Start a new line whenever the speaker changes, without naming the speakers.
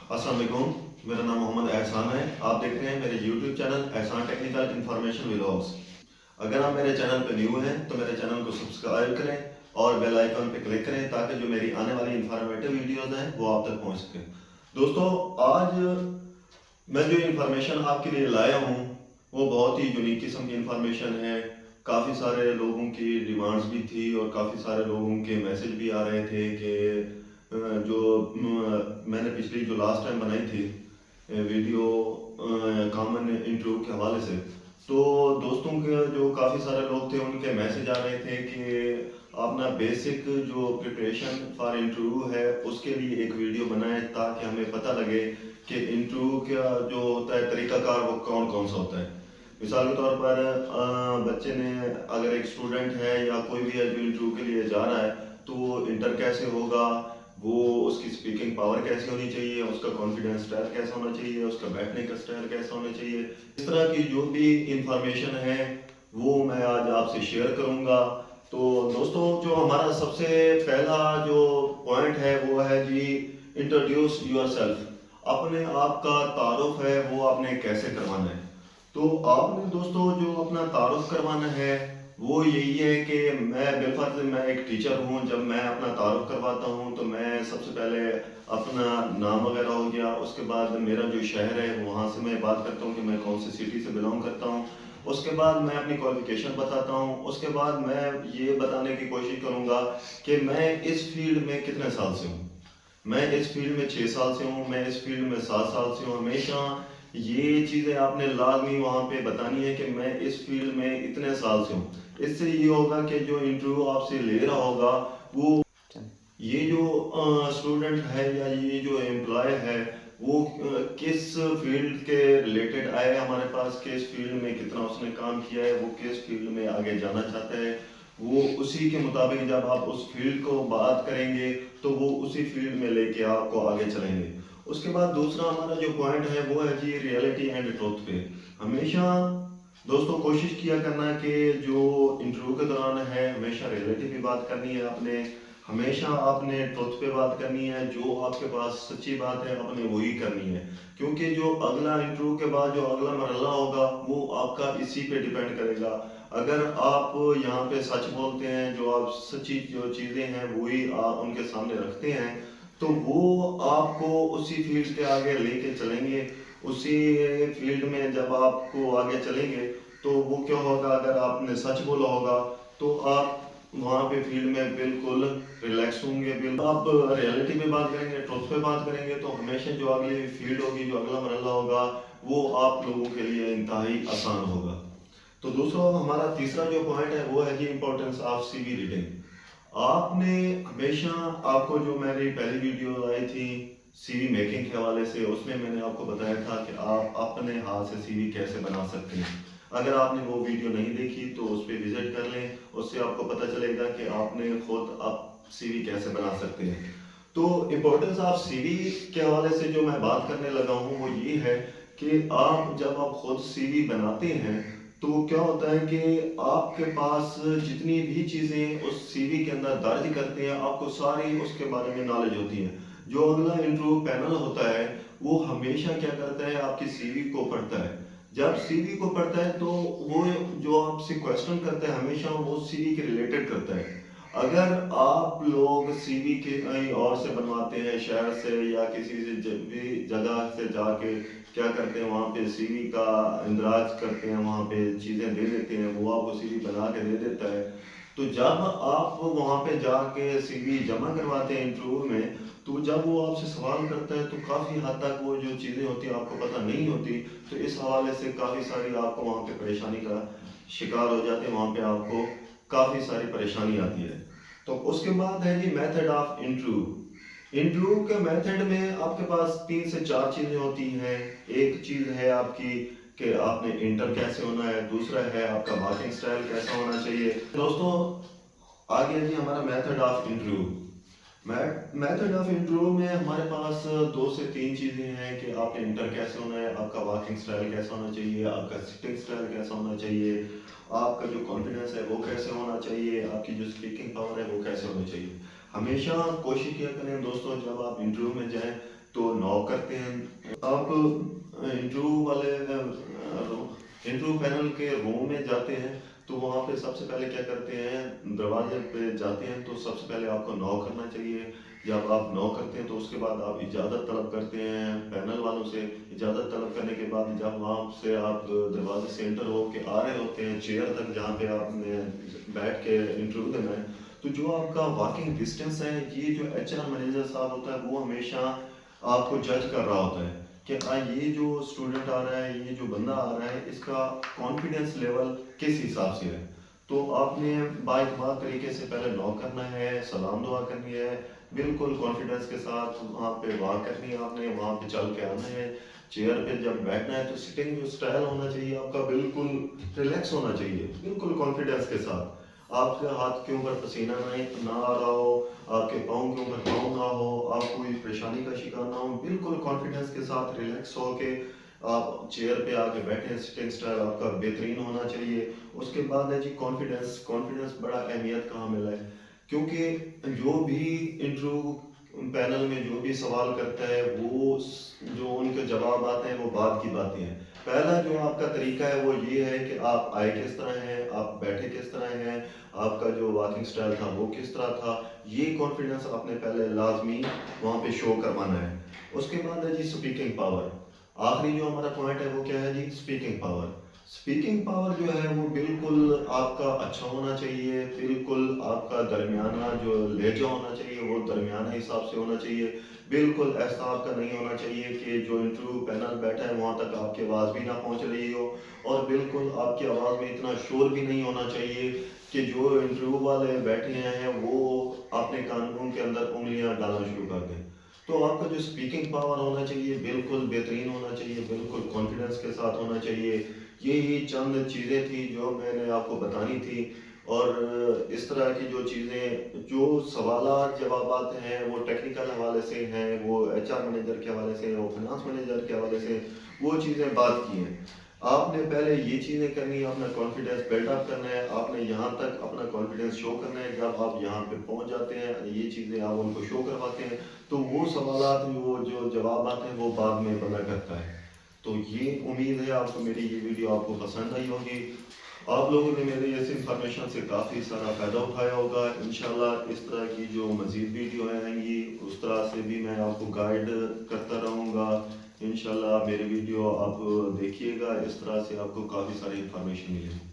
अस्सलाम वालेकुम, मेरा नाम मोहम्मद एहसान है। आप देख रहे हैं मेरे YouTube चैनल एहसान टेक्निकल इन्फॉर्मेशन व्लॉग्स। अगर आप मेरे चैनल पर न्यू हैं तो मेरे चैनल को सब्सक्राइब करें और बेल आइकन पे क्लिक करें ताकि जो मेरी आने वाली इन्फॉर्मेटिव वीडियोज़ हैं वो आप तक पहुंच सकें। दोस्तों, आज मैं जो इन्फॉर्मेशन आपके लिए लाया हूँ वो बहुत ही यूनिक किस्म की इन्फॉर्मेशन है। काफ़ी सारे लोगों की डिमांड्स भी थी और काफ़ी सारे लोगों के मैसेज भी आ रहे थे कि जो मैंने पिछली जो लास्ट टाइम बनाई थी वीडियो कॉमन इंटरव्यू के हवाले से, तो दोस्तों के जो काफ़ी सारे लोग थे उनके मैसेज आ रहे थे कि आप ना बेसिक जो प्रिपरेशन फॉर इंटरव्यू है उसके लिए एक वीडियो बनाएं ताकि हमें पता लगे कि इंटरव्यू का जो होता है तरीकाकार वो कौन कौन सा होता है। मिसाल के तौर पर बच्चे ने अगर एक स्टूडेंट है या कोई भी है जो इंटरव्यू के लिए जा रहा है तो वो इंटर कैसे होगा, वो उसकी स्पीकिंग पावर कैसी होनी चाहिए, उसका कॉन्फिडेंस स्टाइल कैसा होना चाहिए, उसका बैठने का स्टाइल कैसा होना चाहिए, इस तरह की जो भी इंफॉर्मेशन है वो मैं आज आपसे शेयर करूंगा। तो दोस्तों, जो हमारा सबसे पहला जो पॉइंट है वो है जी, इंट्रोड्यूस योरसेल्फ। अपने आप का तारुफ है वो आपने कैसे करवाना है। तो आपने दोस्तों जो अपना तारुफ करवाना है वो यही है कि मैं एक टीचर हूँ। जब मैं अपना तारुफ करवाता हूँ तो मैं सबसे पहले अपना नाम वगैरह हो गया, उसके बाद मेरा जो शहर है वहाँ से मैं बात करता हूँ कि मैं कौन सी सिटी से बिलोंग करता हूँ, उसके बाद मैं अपनी क्वालिफिकेशन बताता हूँ, उसके बाद मैं ये बताने की कोशिश करूँगा कि मैं इस फील्ड में कितने साल से हूँ। मैं इस फील्ड में 6 साल से हूँ, मैं इस फील्ड में 7 साल से हूँ। हमेशा ये चीज़ें आपने लाजमी वहाँ पे बतानी है कि मैं इस फील्ड में इतने साल से हूँ। इससे ये होगा कि जो इंटरव्यू आपसे ले रहा होगा वो ये जो स्टूडेंट है या ये जो एम्प्लॉय है वो किस फील्ड के रिलेटेड आया है हमारे पास, किस फील्ड में कितना उसने काम किया है, वो किस फील्ड में आगे जाना चाहता है, वो उसी के मुताबिक जब आप उस फील्ड को बात करेंगे तो वो उसी फील्ड में लेके आपको आगे चलेंगे। उसके बाद दूसरा हमारा जो पॉइंट है वो है जी, रियलिटी एंड ट्रुथ पे। हमेशा दोस्तों कोशिश किया करना कि जो इंटरव्यू के दौरान है हमेशा रियलिटी पे बात करनी है आपने, हमेशा आपने ट्रुथ पे बात करनी है। जो आपके पास सच्ची बात है आपने वही करनी है, क्योंकि जो अगला इंटरव्यू के बाद जो अगला मरहला होगा वो आपका इसी पे डिपेंड करेगा। अगर आप यहाँ पे सच बोलते हैं, जो आप सच्ची जो चीज़ें हैं वही आप उनके सामने रखते हैं, तो वो आपको उसी फील्ड के आगे लेके चलेंगे। उसी फील्ड में जब आपको आगे चलेंगे तो वो क्या होगा, अगर आपने सच बोला होगा तो आप वहाँ पे फील्ड में बिल्कुल रिलैक्स होंगे। बिल्कुल आप रियलिटी पे बात करेंगे, ट्रुथ पे बात करेंगे तो हमेशा जो अगली फील्ड होगी, जो अगला मरहला होगा वो आप लोगों के लिए इंतहाई आसान होगा। तो दोस्तों, हमारा तीसरा जो पॉइंट है वो है कि इम्पोर्टेंस ऑफ सीवी रीडिंग। आपने हमेशा, आपको जो मेरी पहली वीडियो आई थी सीवी मेकिंग के हवाले से, उसमें मैंने आपको बताया था कि आप अपने हाथ से सीवी कैसे बना सकते हैं। अगर आपने वो वीडियो नहीं देखी तो उस पर विजिट कर लें, उससे आपको पता चलेगा कि आपने खुद आप सीवी कैसे बना सकते हैं। तो इम्पोर्टेंस ऑफ सीवी के हवाले से जो मैं बात करने लगा हूँ वो ये है कि आप जब आप खुद सीवी बनाते हैं तो क्या होता है कि आपके पास जितनी भी चीज़ें उस सीवी के अंदर दर्ज करते हैं आपको सारी उसके बारे में नॉलेज होती है। जो अगला इंटरव्यू पैनल होता है वो हमेशा क्या करता है, आपकी सीवी को पढ़ता है। जब सीवी को पढ़ता है तो वो जो आपसे क्वेश्चन करता है हमेशा वो सीवी के रिलेटेड करता है। अगर आप लोग सीवी के कहीं और से बनवाते हैं, शहर से या किसी से भी जगह से जाके क्या करते हैं, वहाँ पे सीवी का इंदराज करते हैं, वहाँ पे चीज़ें दे देते हैं, वो आपको सीवी बना के दे देता है। तो जब आप वहाँ पे जाके सीवी जमा करवाते हैं इंटरव्यू में, तो जब वो आपसे सवाल करता है तो काफ़ी हद तक वो जो चीज़ें होती हैं आपको पता नहीं होती। तो इस हवाले से काफ़ी सारी आपको वहाँ पे परेशानी का शिकार हो जाते हैं, वहाँ पे आपको काफ़ी सारी परेशानी आती है। तो उसके बाद है जी, मेथड ऑफ इंटरव्यू। इंटरव्यू के मेथड में आपके पास 3 से 4 चीज़ें होती हैं। एक चीज़ है आपकी कि आपने इंटर कैसे होना है, दूसरा है आपका वॉकिंग स्टाइल कैसा होना चाहिए। दोस्तों, आगे जी हमारा method of interview. Method of interview में हमारे पास 2 से 3 चीज़ें हैं कि आपने इंटर कैसे होना है, आपका वॉकिंग स्टाइल कैसा होना चाहिए, आपका सिटिंग स्टाइल कैसा होना चाहिए, आपका जो कॉन्फिडेंस है वो कैसे होना चाहिए, आपकी जो स्पीकिंग पावर है वो कैसे होनी चाहिए। हमेशा कोशिश किया करें दोस्तों, जब आप इंटरव्यू में जाएं تو ناک کرتے ہیں. آپ انٹرویو پینل کے روم میں جاتے ہیں تو وہاں پہ سب سے پہلے کیا کرتے ہیں, دروازے پہ جاتے ہیں تو سب سے پہلے آپ کو ناک کرنا چاہیے. جب آپ ناک کرتے ہیں تو اس کے بعد آپ اجازت طلب کرتے ہیں پینل والوں سے. اجازت طلب کرنے کے بعد جب وہاں سے آپ دروازے سے انٹر ہو کے آ رہے ہوتے ہیں چیئر تک جہاں پہ آپ نے بیٹھ کے انٹرویو دینا ہے, تو جو آپ کا واکنگ ڈسٹینس ہے, یہ جو ایچ آر مینیجر صاحب ہوتا ہے وہ ہمیشہ آپ کو جج کر رہا ہوتا ہے کہ یہ جو اسٹوڈنٹ آ رہا ہے, یہ جو بندہ آ رہا ہے, اس کا کانفیڈینس لیول کس حساب سے ہے. تو آپ نے بااعتبار طریقے سے پہلے ناک کرنا ہے, سلام دعا کرنی ہے, بالکل کانفیڈینس کے ساتھ وہاں پہ واک کرنی ہے. آپ نے وہاں پہ چل کے آنا ہے. چیئر پہ جب بیٹھنا ہے تو سٹنگ جو اسٹائل ہونا چاہیے آپ کا بالکل ریلیکس ہونا چاہیے, بالکل کانفیڈینس کے ساتھ. آپ کے ہاتھ کے اوپر پسینہ نہ آ رہا ہو, آپ کے پاؤں کے اوپر پاؤں نہ ہو, آپ کوئی پریشانی کا شکار نہ ہو, بالکل کانفیڈینس کے ساتھ ریلیکس ہو کے آپ چیئر پہ آ کے بیٹھیں. سٹنگ اسٹائل آپ کا بہترین ہونا چاہیے. اس کے بعد ہے جی کانفیڈینس بڑا اہمیت کا حامل ہے, کیونکہ جو بھی انٹرویو پینل میں جو بھی سوال کرتا ہے وہ جو ان کے جواب آتے ہیں وہ بعد کی باتیں ہیں. پہلا جو آپ کا طریقہ ہے وہ یہ ہے کہ آپ آئے کس طرح ہیں, آپ بیٹھے کس طرح ہیں, آپ کا جو واکنگ سٹائل تھا وہ کس طرح تھا. یہ کانفیڈنس آپ نے پہلے لازمی وہاں پہ شو کروانا ہے. اس کے بعد ہے جی اسپیکنگ پاور. آخری جو ہمارا پوائنٹ ہے وہ کیا ہے جی, اسپیکنگ پاور. اسپیکنگ پاور جو ہے وہ بالکل آپ کا اچھا ہونا چاہیے, بالکل آپ کا درمیانہ جو لہجہ ہونا چاہیے وہ درمیانہ حساب سے ہونا چاہیے. بالکل ایسا آپ کا نہیں ہونا چاہیے کہ جو انٹرویو پینل بیٹھا ہے وہاں تک آپ کی آواز بھی نہ پہنچ رہی ہو, اور بالکل آپ کی آواز میں اتنا شور بھی نہیں ہونا چاہیے کہ جو انٹرویو والے بیٹھے ہیں وہ اپنے کانوں کے اندر انگلیاں ڈالنا شروع کر دیں. تو آپ کا جو اسپیکنگ پاور ہونا چاہیے بالکل بہترین ہونا چاہیے, بالکل کانفیڈنس کے ساتھ ہونا چاہیے. یہی چند چیزیں تھیں جو میں نے آپ کو بتانی تھی. اور اس طرح کی جو چیزیں, جو سوالات جوابات ہیں وہ ٹیکنیکل حوالے سے ہیں, وہ ایچ آر مینیجر کے حوالے سے ہیں, وہ فائنانس مینیجر کے حوالے سے, وہ چیزیں بات کی ہیں. آپ نے پہلے یہ چیزیں کرنی ہے, اپنا کانفیڈینس بلڈ اپ کرنا ہے, آپ نے یہاں تک اپنا کانفیڈینس شو کرنا ہے. جب آپ یہاں پہ پہنچ جاتے ہیں, یہ چیزیں آپ ان کو شو کرواتے ہیں, تو وہ سوالات وہ جو جوابات ہیں وہ بعد میں بنا کرتا ہے. تو یہ امید ہے آپ کو میری یہ ویڈیو آپ کو پسند آئی ہوگی. آپ لوگوں نے میرے اس انفارمیشن سے کافی سارا فائدہ اٹھایا ہوگا. انشاءاللہ اس طرح کی جو مزید ویڈیو آئیں گی اس طرح سے بھی میں آپ کو گائیڈ کرتا رہوں گا. انشاءاللہ میری ویڈیو آپ دیکھیے گا, اس طرح سے آپ کو کافی ساری انفارمیشن ملے گی.